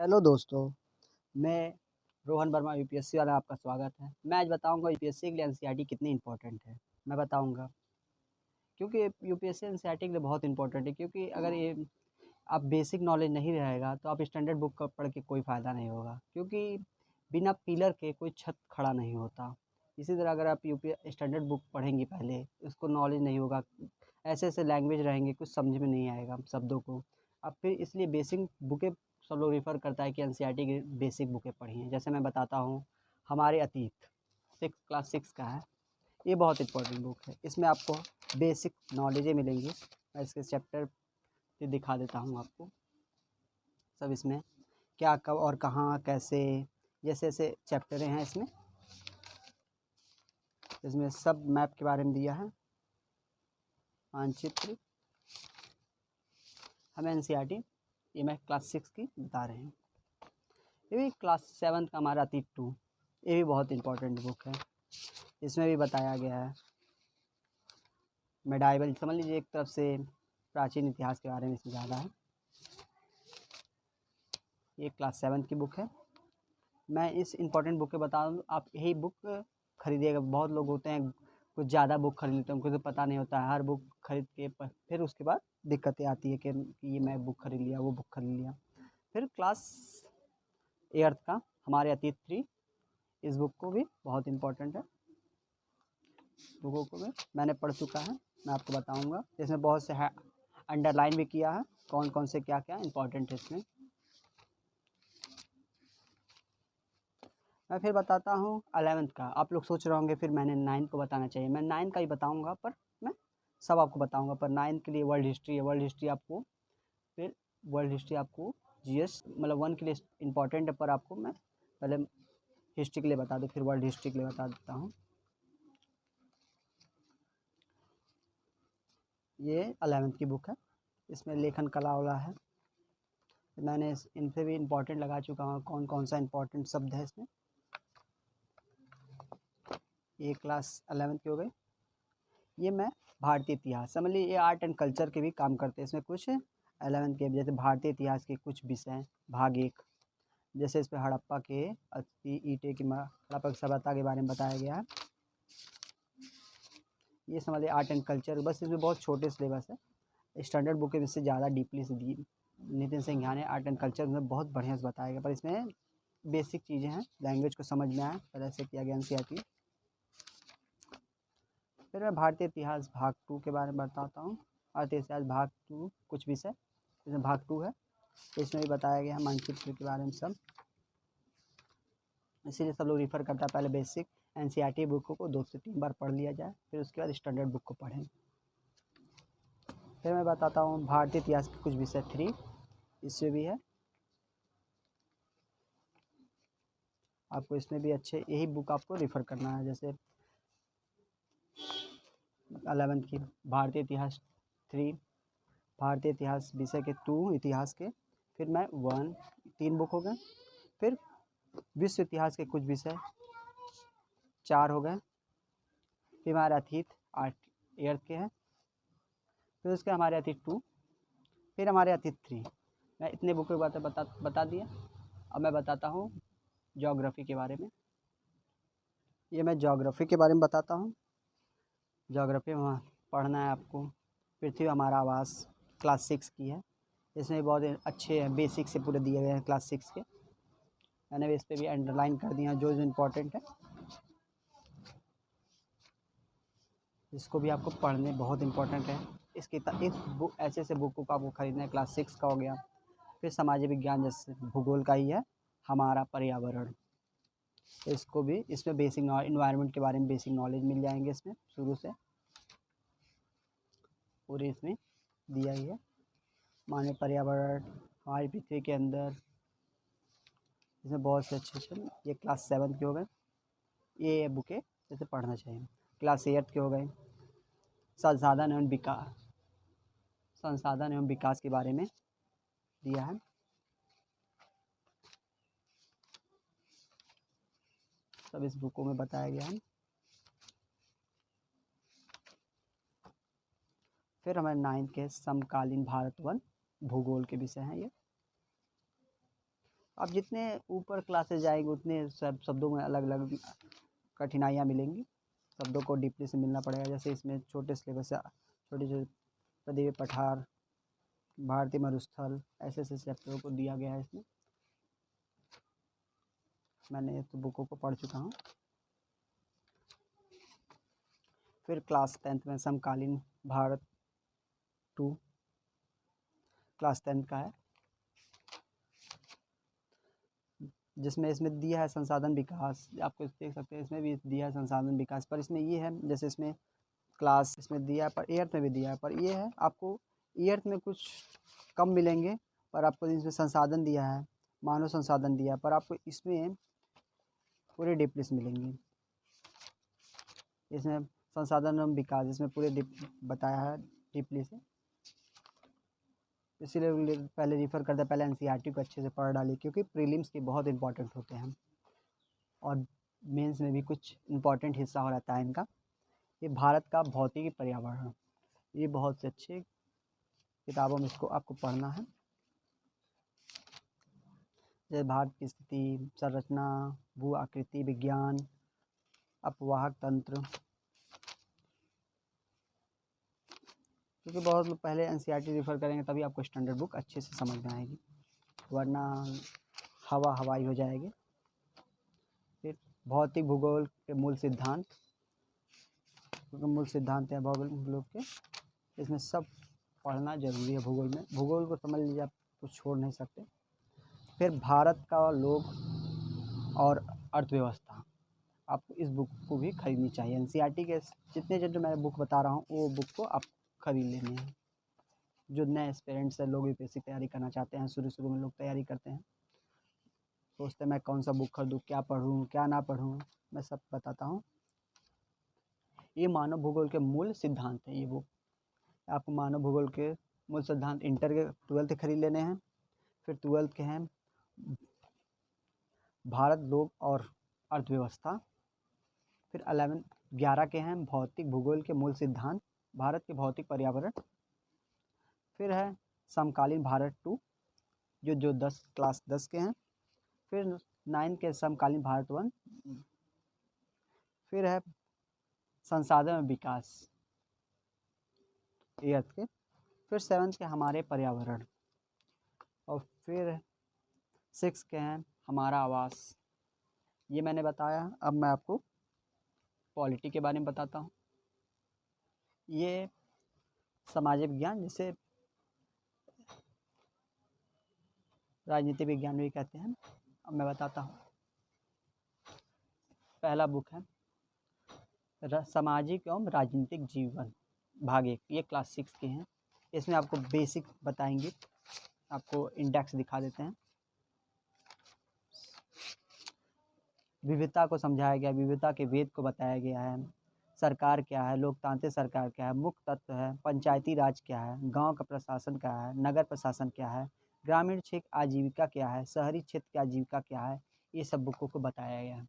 Hello दोस्तों, मैं Rohan Verma UPSC वाला आपका स्वागत है। मैं आज बताऊंगा यूपीएससी के लिए एनसीईआरटी कितनी इंपॉर्टेंट है। मैं बताऊंगा क्योंकि यूपीएससी एनसीईआरटी के लिए बहुत इंपॉर्टेंट है, क्योंकि अगर ये आप बेसिक नॉलेज नहीं रहेगा तो आप स्टैंडर्ड बुक का पढ़ के कोई फ़ायदा नहीं होगा, क्योंकि बिना पिलर के कोई छत खड़ा नहीं होता। इसी तरह अगर आप यूपी स्टैंडर्ड बुक पढ़ेंगे, पहले उसको नॉलेज नहीं होगा, ऐसे ऐसे लैंग्वेज रहेंगे, कुछ समझ में नहीं आएगा शब्दों को। अब फिर इसलिए बेसिक बुकें सब लोग रेफ़र करता है कि एनसीईआरटी की बेसिक बुकें पढ़िए। जैसे मैं बताता हूँ, हमारे अतीत क्लास 6 का है। ये बहुत इंपॉर्टेंट बुक है, इसमें आपको बेसिक नॉलेजें मिलेंगी। मैं इसके चैप्टर पे दिखा देता हूँ आपको सब। इसमें क्या, कब और कहाँ, कैसे, जैसे जैसे चैप्टरें हैं इसमें। इसमें सब मैप के बारे में दिया है, मानचित्र। हमें एनसीईआरटी, ये मैं क्लास 6 की बता रहे हैं। ये भी क्लास 7 का हमारा अतीत 2, ये भी बहुत इंपॉर्टेंट बुक है। इसमें भी बताया गया है मेडाइवल, समझ लीजिए एक तरफ से प्राचीन इतिहास के बारे में इसमें ज़्यादा है। ये क्लास 7 की बुक है। मैं इस इम्पोर्टेंट बुक के बता दूँ, आप यही बुक खरीदिएगा। बहुत लोग होते हैं कुछ ज़्यादा बुक खरीद लेते हैं, उनको तो पता नहीं होता है। हर बुक खरीद के फिर उसके बाद दिक्कतें आती है कि ये मैं बुक खरीद लिया, वो बुक खरीद लिया। फिर क्लास 8 का हमारे अतीत 3, इस बुक को भी बहुत इम्पोर्टेंट है। बुकों को भी मैंने पढ़ चुका है, मैं आपको बताऊँगा। इसमें बहुत से है, अंडरलाइन भी किया है कौन कौन से क्या क्या इंपॉर्टेंट है इसमें। मैं फिर बताता हूँ 11th का। आप लोग सोच रहे होंगे फिर मैंने 9th को बताना चाहिए। मैं 9th का ही बताऊँगा, पर मैं सब आपको बताऊँगा। पर 9th के लिए वर्ल्ड हिस्ट्री है। वर्ल्ड हिस्ट्री आपको, फिर वर्ल्ड हिस्ट्री आपको जीएस मतलब 1 के लिए इम्पॉर्टेंट है, पर आपको मैं पहले हिस्ट्री के लिए बता दूँ, फिर वर्ल्ड हिस्ट्री के लिए बता देता हूँ। ये 11th की बुक है, इसमें लेखन कला वाला है। मैंने इन पे भी इम्पोर्टेंट लगा चुका हूँ, कौन कौन सा इम्पोर्टेंट शब्द है इसमें। ये क्लास 11th की हो गई। ये मैं भारतीय इतिहास, समझ लीजिए ये आर्ट एंड कल्चर के भी काम करते हैं। इसमें कुछ 11th के, जैसे भारतीय इतिहास के कुछ विषय, भाग 1। जैसे इस पे हड़प्पा के ईंटे की हड़प्पा की सभ्यता के बारे में बताया गया है। ये समझिए आर्ट एंड कल्चर। बस इसमें बहुत छोटे सिलेबस है, स्टैंडर्ड बुक में इससे ज़्यादा डीपली से दी। नितिन सिंघानिया ने आर्ट एंड कल्चर में बहुत बढ़िया से बताया गया, पर इसमें बेसिक चीज़ें हैं, लैंग्वेज को समझ में आए पहले से किया गया एनसीईआरटी। फिर मैं भारतीय इतिहास भाग 2 के बारे में बताता हूँ। भारतीय इतिहास भाग 2 कुछ विषय, इसमें भाग 2 है, इसमें भी बताया गया है मानचित्र के बारे में सब। इसीलिए सब लोग रिफ़र करता है पहले बेसिक एनसीईआरटी बुक को 2 से 3 बार पढ़ लिया जाए, फिर उसके बाद स्टैंडर्ड बुक को पढ़ें। फिर मैं बताता हूँ भारतीय इतिहास के कुछ विषय 3, इससे भी है। आपको इसमें भी अच्छे यही बुक आपको रिफ़र करना है। जैसे 11th की भारतीय इतिहास 3, भारतीय इतिहास विषय के 2 इतिहास के, फिर मैं 1, 3 बुक हो गए। फिर विश्व इतिहास के कुछ विषय 4 हो गए। फिर हमारे अतीत 8th के हैं। फिर उसके हमारे अतीत 2, फिर हमारे अतीत 3। मैं इतने बुक की बातें बता दिया। अब मैं बताता हूँ ज्योग्राफी के बारे में। ये मैं ज्योग्राफी के बारे में बताता हूँ। ज्योग्राफी में पढ़ना है आपको पृथ्वी हमारा आवास, क्लास 6 की है। इसमें बहुत अच्छे हैं, बेसिक से पूरे दिए गए हैं क्लास 6 के। मैंने भी इस पर भी अंडरलाइन कर दिया जो जो इम्पोर्टेंट है। इसको भी आपको पढ़ने बहुत इंपॉर्टेंट है। इसकी इस बुक, ऐसे ऐसे बुक को आपको खरीदना है। क्लास 6 का हो गया। फिर सामाजिक विज्ञान, जैसे भूगोल का ही है हमारा पर्यावरण, इसको भी, इसमें बेसिक इन्वायरमेंट के बारे में बेसिक नॉलेज मिल जाएंगे इसमें शुरू से पूरे इसमें दिया ही है। मानव पर्यावरण हमारी पृथ्वी के अंदर, इसमें बहुत से अच्छे अच्छे। ये क्लास 7 के हो गए, ये बुकें जैसे पढ़ना चाहिए। क्लास 8 के हो गए संसाधन एवं विकास के बारे में दिया है। सब इस बुकों में बताया गया है। फिर हमारे 9th के समकालीन भारत वन भूगोल के विषय हैं ये। आप जितने ऊपर क्लासेस जाएंगे उतने सब शब्दों में अलग अलग कठिनाइयाँ मिलेंगी, शब्दों को डीपली से मिलना पड़ेगा। जैसे इसमें छोटे सिलेबस से छोटे छोटे प्रदीप पठार, भारतीय मरुस्थल, ऐसे ऐसे चैप्टरों को दिया गया है इसमें। मैंने तो बुकों को पढ़ चुका हूँ। फिर क्लास 10th में समकालीन भारत 2 क्लास 10th का है, जिसमें इसमें दिया है संसाधन विकास। आपको देख सकते हैं इसमें भी दिया है संसाधन विकास, पर इसमें ये है जैसे इसमें क्लास इसमें दिया है पर एर्थ में भी दिया है, पर ये है आपको एर्थ में कुछ कम मिलेंगे, पर आपको इसमें संसाधन दिया है, मानव संसाधन दिया है, पर आपको इसमें पूरे डीपली से मिलेंगे। इसमें संसाधन एवं विकास इसमें पूरे बताया है डीपली से, इसीलिए पहले रिफ़र करते हैं, पहले एनसीईआरटी को अच्छे से पढ़ डालिए, क्योंकि प्रीलिम्स के बहुत इंपॉर्टेंट होते हैं और मेंस में भी कुछ इंपॉर्टेंट हिस्सा हो रहता है इनका। ये भारत का भौतिकी पर्यावरण, ये बहुत से अच्छे किताबों में इसको आपको पढ़ना है। जैसे भारत की स्थिति, संरचना, भू आकृति विज्ञान, अपवाहक तंत्र, क्योंकि बहुत लोग पहले एनसीईआरटी रिफ़र करेंगे तभी आपको स्टैंडर्ड बुक अच्छे से समझ में आएगी, वरना हवाई हो जाएगी। फिर भौतिक भूगोल के मूल सिद्धांत, क्योंकि मूल सिद्धांत हैं भूगोल के, इसमें सब पढ़ना ज़रूरी है। भूगोल में भूगोल को समझ लीजिए, आप कुछ छोड़ नहीं सकते। फिर भारत का लोग और अर्थव्यवस्था, आपको इस बुक को भी खरीदनी चाहिए। एनसीईआरटी के जितने जो मैं बुक बता रहा हूँ वो बुक को आप खरीद लेनी है। जो नए एस्पिरेंट्स हैं, लोग यूपीएससी तैयारी करना चाहते हैं, शुरू में लोग तैयारी करते हैं, सोचते हैं मैं कौन सा बुक खरीदूँ, क्या पढ़ूँ क्या ना पढ़ूँ, मैं सब बताता हूँ। ये मानव भूगोल के मूल सिद्धांत हैं। ये बुक आपको मानव भूगोल के मूल सिद्धांत इंटर के 12th खरीद लेने हैं। फिर 12th के हैं भारत लोग और अर्थव्यवस्था। फिर 11 के हैं भौतिक भूगोल के मूल सिद्धांत, भारत के भौतिक पर्यावरण। फिर है समकालीन भारत 2 जो 10 क्लास 10 के हैं। फिर 9 के समकालीन भारत 1। फिर है संसाधन और विकास 8th के। फिर 7th के हमारे पर्यावरण, और फिर 6 के हैं हमारा आवास। ये मैंने बताया। अब मैं आपको पॉलिटी के बारे में बताता हूँ। ये सामाजिक विज्ञान, जिसे राजनीति विज्ञान भी कहते हैं। अब मैं बताता हूँ। पहला बुक है सामाजिक एवं राजनीतिक जीवन भाग 1, ये क्लास 6 के हैं। इसमें आपको बेसिक बताएंगे, आपको इंडेक्स दिखा देते हैं। विविधता को समझाया गया, विविधता के वेद को बताया गया है। सरकार क्या है, लोकतांत्रिक सरकार क्या है, मुख्य तत्व है, पंचायती राज क्या है, गांव का प्रशासन क्या है, नगर प्रशासन क्या है, ग्रामीण क्षेत्र आजीविका क्या है, शहरी क्षेत्र की आजीविका क्या है, ये सब बुकों को बताया गया है।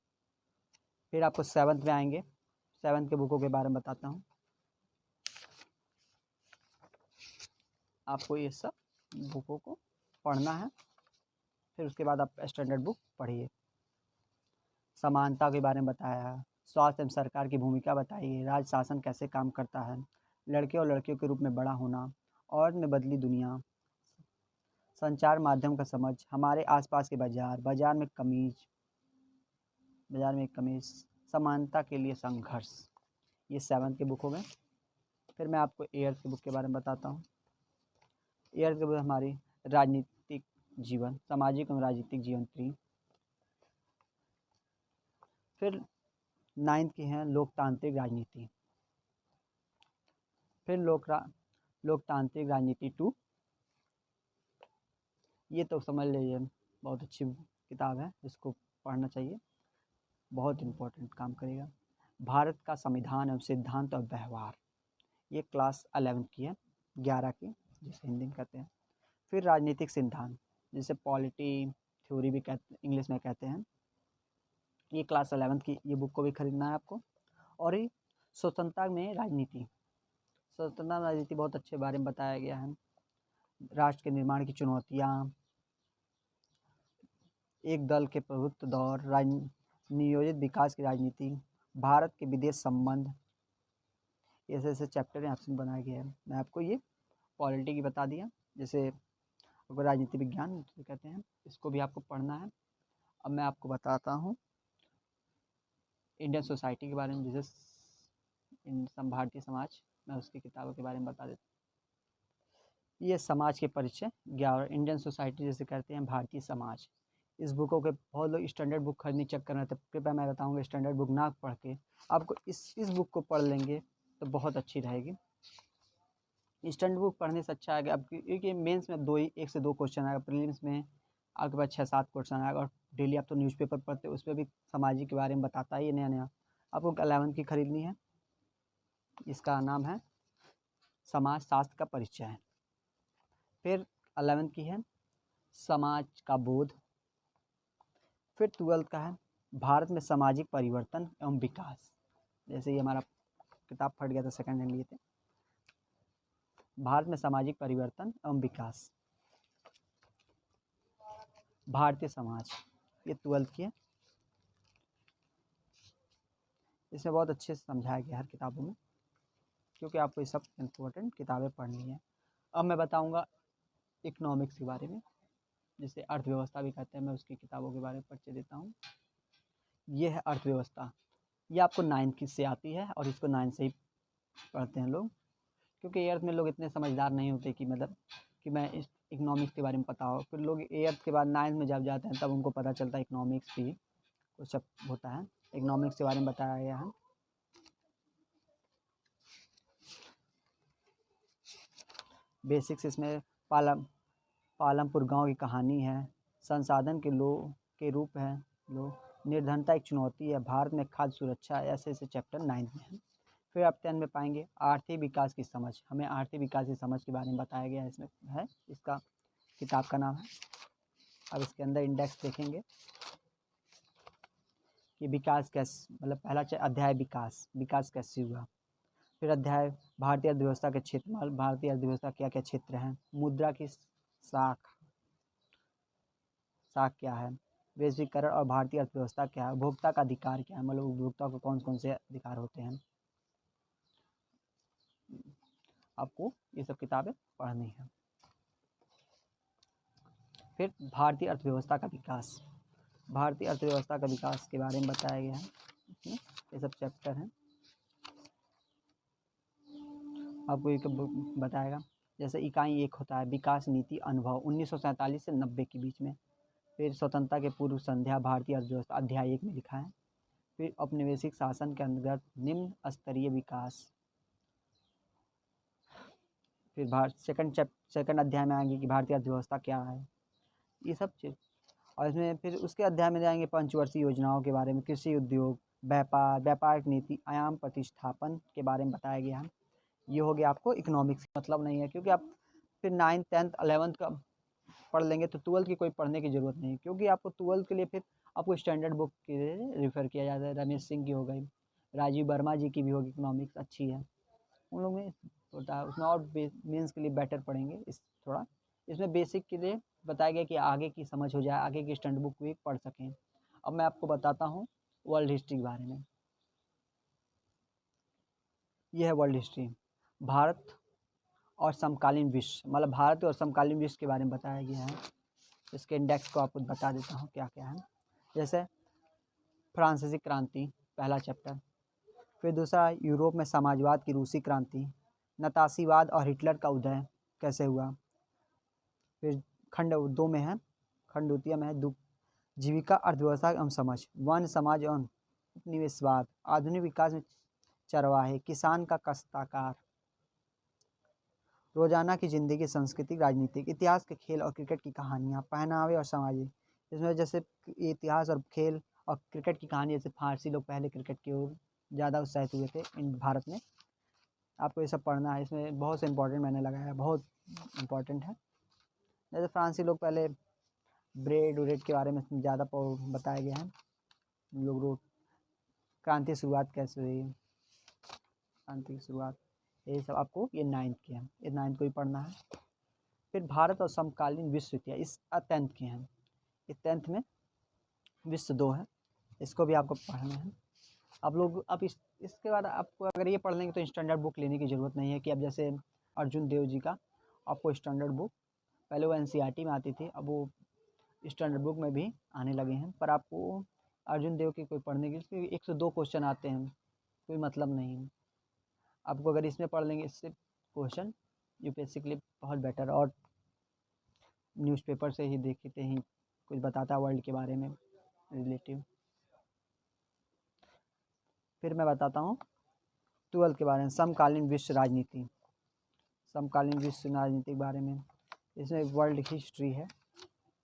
फिर आपको 7th में आएंगे, 7th के बुकों के बारे में बताता हूँ। आपको ये सब बुकों को पढ़ना है, फिर उसके बाद आप स्टैंडर्ड बुक पढ़िए। समानता के बारे में बताया है, स्वास्थ्य एवं सरकार की भूमिका बताई है, राज शासन कैसे काम करता है, लड़के और लड़कियों के रूप में बड़ा होना, औरत में बदली दुनिया, संचार माध्यम का समझ, हमारे आसपास के बाजार में कमीज, समानता के लिए संघर्ष, ये 7th के बुक हो गए। फिर मैं आपको 8th के बुक के बारे में बताता हूँ। 8th के बुक हमारी राजनीतिक जीवन, सामाजिक एवं राजनीतिक जीवन 3। फिर 9th की हैं लोकतांत्रिक राजनीति। फिर लोकतांत्रिक राजनीति 2, ये तो समझ लीजिए बहुत अच्छी किताब है, इसको पढ़ना चाहिए, बहुत इम्पोर्टेंट काम करेगा। भारत का संविधान एवं सिद्धांत और व्यवहार, ये क्लास 11 की है, 11 की, जिसे हिंदी में कहते हैं। फिर राजनीतिक सिद्धांत, जिसे पॉलिटी थ्योरी भी इंग्लिश में कहते हैं, ये क्लास 11 की, ये बुक को भी खरीदना है आपको। और ये स्वतंत्रता में राजनीति, स्वतंत्रता राजनीति बहुत अच्छे बारे में बताया गया है। राष्ट्र के निर्माण की चुनौतियाँ, एक दल के प्रभुत्व दौर, नियोजित विकास की राजनीति, भारत के विदेश संबंध, ऐसे ऐसे चैप्टर यहाँ से बनाया गया है। मैं आपको ये पॉलिटी की बता दिया, जैसे आपको राजनीति विज्ञान कहते हैं, इसको भी आपको पढ़ना है। अब मैं आपको बताता हूँ इंडियन सोसाइटी के बारे में, जैसे भारतीय समाज, मैं उसकी किताबों के बारे में बता देता हूँ। ये समाज के परिचय 11, इंडियन सोसाइटी जैसे कहते हैं भारतीय समाज। इस बुकों के बहुत लोग स्टैंडर्ड बुक खरीदने चक्कर में, कृपया मैं बताऊँगा स्टैंडर्ड बुक ना पढ़ के आपको इस बुक को पढ़ लेंगे तो बहुत अच्छी रहेगी। स्टैंडर्ड बुक पढ़ने से अच्छा है अब, क्योंकि मेंस में 1 से 2 क्वेश्चन आएगा, प्रीलिम्स में आपके पास 6-7 क्वेश्चन आएगा, और डेली आप तो न्यूज़पेपर पढ़ते हो, उस पर भी सामाजिक के बारे में बताता है ये नया नया। आपको 11वीं की खरीदनी है, इसका नाम है समाज शास्त्र का परिचय। फिर 11वीं की है समाज का बोध। फिर 12वीं का है भारत में सामाजिक परिवर्तन एवं विकास। जैसे ये हमारा किताब फट गया था, सेकंड हैंड लिए थे, भारत में सामाजिक परिवर्तन एवं विकास, भारतीय समाज, ये 12वीं की है। इसमें बहुत अच्छे से समझाया गया हर किताबों में, क्योंकि आपको ये सब इम्पोर्टेंट किताबें पढ़नी है। अब मैं बताऊंगा इकोनॉमिक्स के बारे में, जिसे अर्थव्यवस्था भी कहते हैं, मैं उसकी किताबों के बारे में परिचय देता हूँ। ये है अर्थव्यवस्था, ये आपको 9th से आती है, और इसको 9th से ही पढ़ते हैं लोग, क्योंकि 8th में लोग इतने समझदार नहीं होते कि मतलब कि मैं इस इकोनॉमिक्स के बारे में पता हो। फिर लोग 8th के बाद 9th में जब जाते हैं तब उनको पता चलता है इकोनॉमिक्स भी कुछ सब होता है। इकोनॉमिक्स के बारे में बताया गया है। बेसिक्स इसमें पालमपुर गांव की कहानी है, संसाधन के रूप है, निर्धनता एक चुनौती है, भारत में खाद्य सुरक्षा, ऐसे ऐसे चैप्टर 9th में है। फिर आप 10th में पाएंगे आर्थिक विकास की समझ, हमें आर्थिक विकास की समझ के बारे में बताया गया है, इसमें है, इसका किताब का नाम है। अब इसके अंदर इंडेक्स देखेंगे कि विकास कैसे, मतलब पहला अध्याय विकास कैसे हुआ। फिर अध्याय भारतीय अर्थव्यवस्था के क्षेत्र, भारतीय अर्थव्यवस्था क्या क्या क्षेत्र हैं, मुद्रा की साख क्या है, वैश्वीकरण और भारतीय अर्थव्यवस्था क्या है, उपभोक्ता का अधिकार क्या है, मतलब उपभोक्ता को कौन कौन से अधिकार होते हैं। आपको ये सब किताबें पढ़नी है। फिर भारतीय अर्थव्यवस्था का विकास, भारतीय अर्थव्यवस्था का विकास के बारे में बताया गया है, इसमें ये सब चैप्टर हैं। आपको एक बताएगा, जैसे इकाई 1 होता है विकास नीति अनुभव, 1947 से 90 के बीच में। फिर स्वतंत्रता के पूर्व संध्या, भारतीय अर्थव्यवस्था, अध्याय 1 में लिखा है। फिर औपनिवेशिक शासन के अंतर्गत निम्न स्तरीय विकास। फिर सेकंड अध्याय में आएंगे कि भारतीय अर्थव्यवस्था क्या है, ये सब चीज़। और इसमें फिर उसके अध्याय में जाएंगे पंचवर्षीय योजनाओं के बारे में, कृषि उद्योग, व्यापारिक नीति, आयाम प्रतिष्ठापन के बारे में बताया गया है। ये हो गया आपको इकोनॉमिक्स, मतलब नहीं है, क्योंकि आप फिर 9th 10th 11th का पढ़ लेंगे तो 12th की कोई पढ़ने की ज़रूरत नहीं, क्योंकि आपको 12th के लिए फिर आपको स्टैंडर्ड बुक के लिए रेफ़र किया जाता है। रमेश सिंह की हो गई, राजीव वर्मा जी की भी होगी, इकोनॉमिक्स अच्छी है, उन लोग में होता है, उसमें और मेंस के लिए बेटर पढ़ेंगे। थोड़ा इसमें बेसिक के लिए बताया गया कि आगे की समझ हो जाए, आगे की स्टैंडर्ड बुक भी पढ़ सकें। अब मैं आपको बताता हूँ वर्ल्ड हिस्ट्री के बारे में। यह है वर्ल्ड हिस्ट्री, भारत और समकालीन विश्व, मतलब भारत और समकालीन विश्व के बारे में बताया गया है। इसके इंडेक्स को आपको बता देता हूँ क्या क्या है। जैसे फ्रांसीसी क्रांति, पहला चैप्टर। फिर दूसरा यूरोप में समाजवाद की रूसी क्रांति, नतासीवाद और हिटलर का उदय कैसे हुआ। फिर खंड 2 में है, खंड 2 में है जीविका अर्थव्यवस्था एवं समझ, वन समाज एवं उपनिवेशवाद, आधुनिक विकास में चरवाहे, किसान का काश्तकार, रोजाना की जिंदगी, संस्कृति, राजनीतिक, इतिहास के खेल और क्रिकेट की कहानियाँ, पहनावे और सामाजिक। इसमें जैसे इतिहास और खेल और क्रिकेट की कहानी, जैसे फारसी लोग पहले क्रिकेट की ओर ज़्यादा उत्साहित हुए थे भारत में, आपको ये सब पढ़ना है। इसमें बहुत से इंपॉर्टेंट मैंने लगाया है, बहुत इंपॉर्टेंट है। जैसे फ्रांसी लोग पहले ब्रेड व्रेड के बारे में ज़्यादा बताया गया है, लोग रोड क्रांति की शुरुआत कैसे हुई, क्रांति की शुरुआत, यही सब आपको ये 9th के हैं, ये 9th को ही पढ़ना है। फिर भारत और समकालीन विश्व इतिहास, इस 10th के हैं, इस 10th में विश्व 2 है, इसको भी आपको पढ़ना है। आप लोग अब इसके बाद आपको अगर ये पढ़ लेंगे तो स्टैंडर्ड बुक लेने की ज़रूरत नहीं है कि अब जैसे अर्जुन देव जी का आपको स्टैंडर्ड बुक, पहले वो एनसीईआरटी में आती थी, अब वो स्टैंडर्ड बुक में भी आने लगे हैं। पर आपको अर्जुन देव की कोई पढ़ने की 102 क्वेश्चन आते हैं, कोई मतलब नहीं है। आपको अगर इसमें पढ़ लेंगे इससे क्वेश्चन यूपीएससी के लिए बहुत बेटर, और न्यूज़पेपर से ही देखते ही कुछ बताता है वर्ल्ड के बारे में रिलेटिव। फिर मैं बताता हूँ 12th के बारे में, समकालीन विश्व राजनीति, समकालीन विश्व राजनीति के बारे में। इसमें वर्ल्ड हिस्ट्री है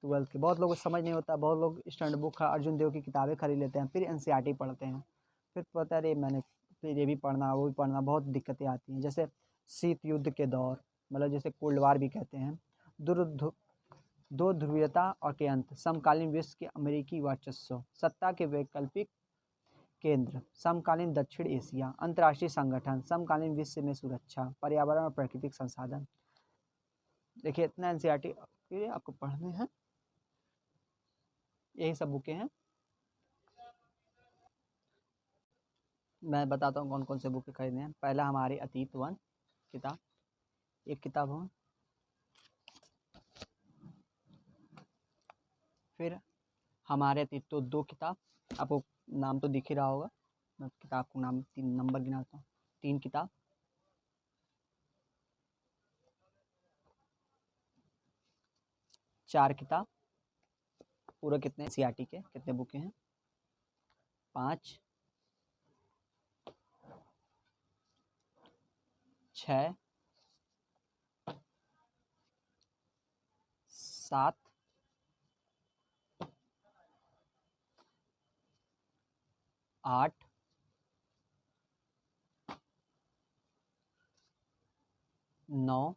12th के। बहुत लोगों को समझ नहीं होता, बहुत लोग स्टैंडर्ड बुक अर्जुन देव की किताबें खरीद लेते हैं, फिर एनसीईआरटी पढ़ते हैं, फिर पता है मैंने फिर ये भी पढ़ना वो भी पढ़ना, बहुत दिक्कतें आती हैं। जैसे शीत युद्ध के दौर, मतलब जैसे कोल्ड वार भी कहते हैं, दो ध्रुवीयता और के अंत, समकालीन विश्व के अमेरिकी वर्चस्व, सत्ता के वैकल्पिक केंद्र, समकालीन दक्षिण एशिया, अंतर्राष्ट्रीय संगठन, समकालीन विश्व में सुरक्षा, पर्यावरण और प्राकृतिक संसाधन। देखिए इतना एनसीईआरटी आपको पढ़ने हैं, यही सब बुकें हैं। मैं बताता हूँ कौन कौन से बुकें खरीदने हैं। पहला हमारे अतीत 1 किताब, एक किताब हो। फिर हमारे अतीत तो 2 किताब, आपको नाम तो दिख ही रहा होगा, मैं किताब को नाम 3 नंबर गिनाता हूँ। 3 किताब, 4 किताब, पूरा कितने एनसीईआरटी के कितने बुकें हैं, 5, 6, 7, 8, 9,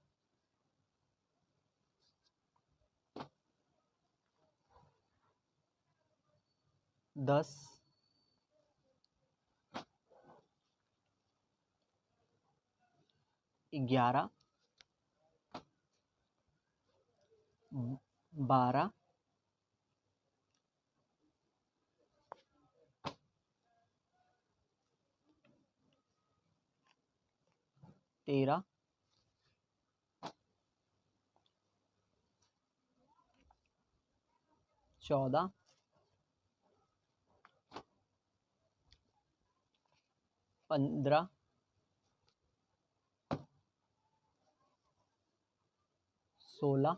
10, 11, 12, 13, 14, 15, 16,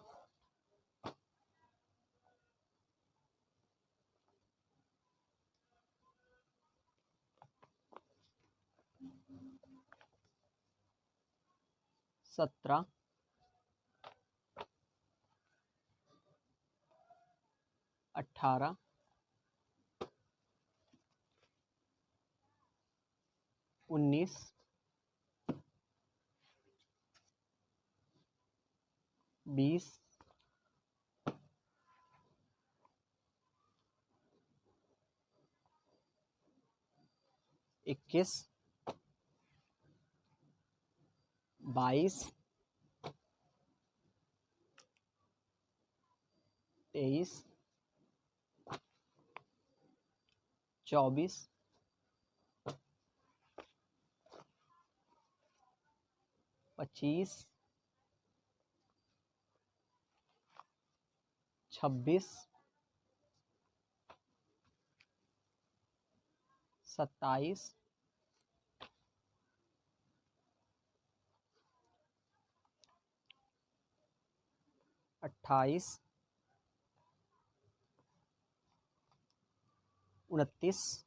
17, 18, 19, 20, 21, 22, 23, 24, 25, 26, 27, 28, 29,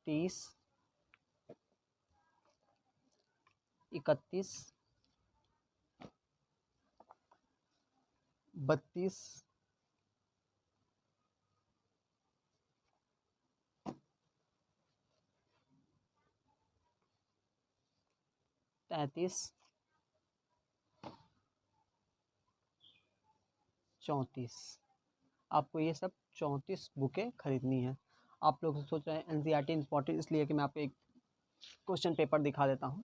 30, 31, 32, 33, 34। आपको ये सब 34 बुकें खरीदनी है। आप लोग सोच रहे हैं एनसीईआरटी इम्पॉर्टेंट इसलिए कि मैं आपको एक क्वेश्चन पेपर दिखा देता हूँ।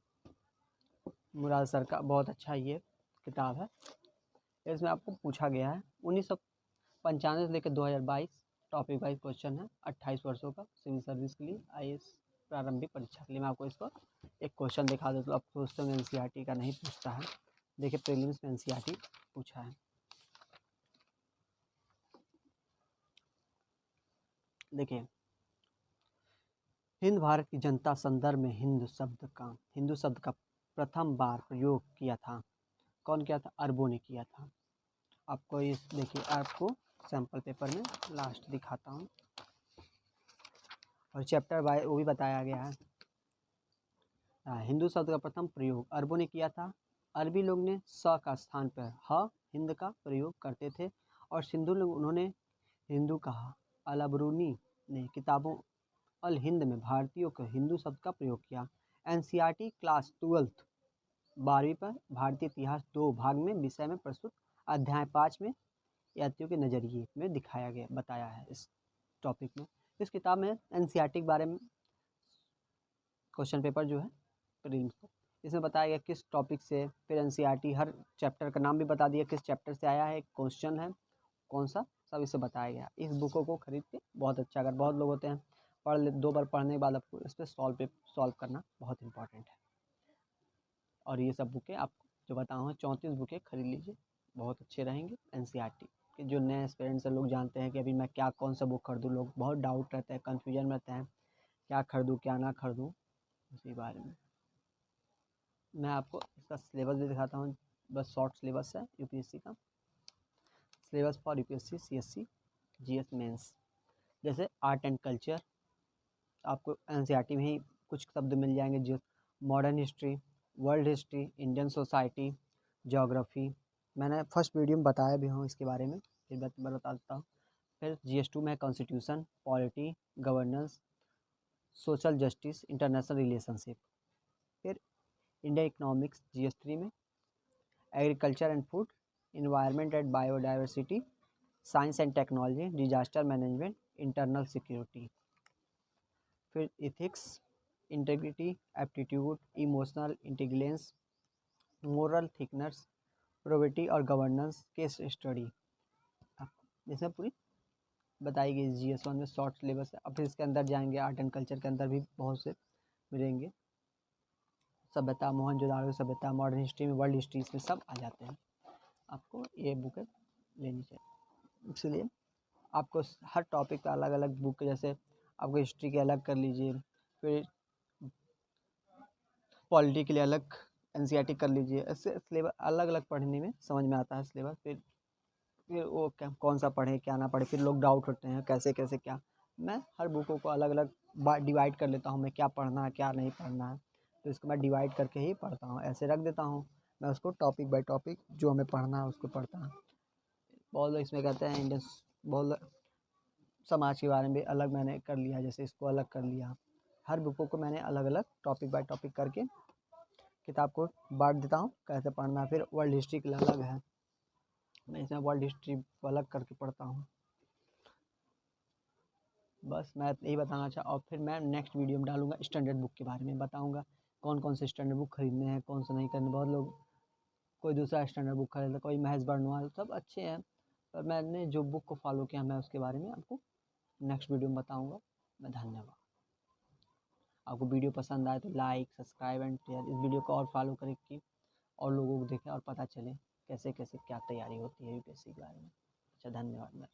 मुराद सर का बहुत अच्छा ये किताब है, इसमें आपको पूछा गया है 1995 से लेकर 2022 टॉपिक वाइज क्वेश्चन है 28 वर्षों का सिविल सर्विस के लिए IAS प्रारंभिक परीक्षा के लिए। मैं आपको इसको एक क्वेश्चन दिखा देता हूँ। आप सोचते होंगे NCERT का नहीं पूछता है, देखिए प्रीलिम्स में NCERT पूछा है। देखिए, हिंद भारत की जनता संदर्भ में हिंदू शब्द का प्रथम बार प्रयोग किया था। कौन किया था? अरबों ने किया था। आपको इस देखिए, आपको सैंपल पेपर में लास्ट दिखाता हूँ और चैप्टर वाइज वो भी बताया गया है। हिंदू शब्द का प्रथम प्रयोग अरबों ने किया था। अरबी लोग ने स का स्थान पर ह हिंद का प्रयोग करते थे और सिंधु लोग उन्होंने हिंदू कहा। अल-बरूनी ने किताबों अल हिंद में भारतीयों को हिंदू शब्द का प्रयोग किया। NCERT क्लास 12th 12वीं पर भारतीय इतिहास 2 भाग में विषय में प्रस्तुत अध्याय 5 में यात्रियों के नज़रिए में दिखाया गया बताया है। इस टॉपिक में, इस किताब में NCERT के बारे में क्वेश्चन पेपर जो है प्रीलिम्स का, इसमें बताया गया किस टॉपिक से। फिर NCERT हर चैप्टर का नाम भी बता दिया, किस चैप्टर से आया है, क्वेश्चन है कौन सा, सब इसे बताया गया। इस बुकों को खरीद के बहुत अच्छा, अगर बहुत लोग होते हैं पढ़ ले, 2 बार पढ़ने के बाद आपको इस पर सॉल्व करना बहुत इंपॉर्टेंट है। और ये सब बुकें आप जो बताऊँ 34 बुकें खरीद लीजिए, बहुत अच्छे रहेंगे। NCERT के जो नए एस्पिरेंट्स हैं, लोग जानते हैं कि अभी मैं क्या कौन सा बुक खरीदूँ, लोग बहुत डाउट रहता है, कन्फ्यूजन रहता है क्या खरीदूँ क्या ना खरीदूँ, इसी बारे में मैं आपको इसका सिलेबस भी दिखाता हूँ। बस शॉर्ट सिलेबस है UPSC का, syllabus for UPSC CSC GS mains. जैसे आर्ट एंड कल्चर, आपको NCERT में ही कुछ शब्द मिल जाएंगे, जो modern history, world history, Indian society, geography, मैंने फर्स्ट वीडियो में बताया भी हूँ इसके बारे में, फिर मैं बता देता हूँ। फिर GS2 में constitution, polity, governance, social justice, international relationship. फिर इंडियन इकोनॉमिक्स GS3 में, agriculture and food, environment and biodiversity, science and technology, disaster management, internal security. फिर ethics, integrity, aptitude, emotional intelligence, moral thickness, probity और governance case study, जिसमें पूरी बताई गई। GS1 में short syllabus है। अब फिर इसके अंदर जाएंगे, आर्ट एंड कल्चर के अंदर भी बहुत से मिलेंगे, सभ्यता, मोहनजोदाड़ो सभ्यता, मॉडर्न हिस्ट्री में, वर्ल्ड हिस्ट्री, इसमें सब आ जाते हैं। आपको ये बुक लेनी चाहिए। इसलिए आपको हर टॉपिक का अलग अलग बुक, जैसे आपको हिस्ट्री के अलग कर लीजिए, फिर पॉलिटी के लिए अलग NCERT कर लीजिए, ऐसे सिलेबस अलग अलग पढ़ने में समझ में आता है सिलेबस। फिर वो क्या कौन सा पढ़े क्या ना पढ़े, फिर लोग डाउट होते हैं कैसे कैसे क्या। मैं हर बुकों को अलग अलग डिवाइड कर लेता हूँ, मैं क्या पढ़ना है क्या नहीं पढ़ना है, तो इसको मैं डिवाइड करके ही पढ़ता हूँ, ऐसे रख देता हूँ। मैं उसको टॉपिक बाय टॉपिक जो हमें पढ़ना है उसको पढ़ता हूँ। बहुत लोग इसमें कहते हैं इंडियन, बहुत समाज के बारे में अलग मैंने कर लिया, जैसे इसको अलग कर लिया। हर बुकों को मैंने अलग अलग टॉपिक बाय टॉपिक करके किताब को बांट देता हूँ कैसे पढ़ना है। फिर वर्ल्ड हिस्ट्री के लिए अलग है, मैं इसमें वर्ल्ड हिस्ट्री को अलग करके पढ़ता हूँ। बस मैं यही बताना चाहा, और फिर मैं नेक्स्ट वीडियो में डालूंगा स्टैंडर्ड बुक के बारे में, बताऊंगा कौन कौन से स्टैंडर्ड बुक खरीदने हैं कौन से नहीं करने। बहुत लोग कोई दूसरा स्टैंडर्ड बुक खरीदता, कोई महेश बर्नवाल, सब अच्छे हैं, पर मैंने जो बुक को फॉलो किया मैं उसके बारे में आपको नेक्स्ट वीडियो में बताऊँगा। मैं धन्यवाद। आपको वीडियो पसंद आए तो लाइक सब्सक्राइब एंड शेयर, इस वीडियो को और फॉलो करें कि और लोगों को देखें और पता चले कैसे कैसे क्या तैयारी होती है UPSC के बारे में। अच्छा, धन्यवाद।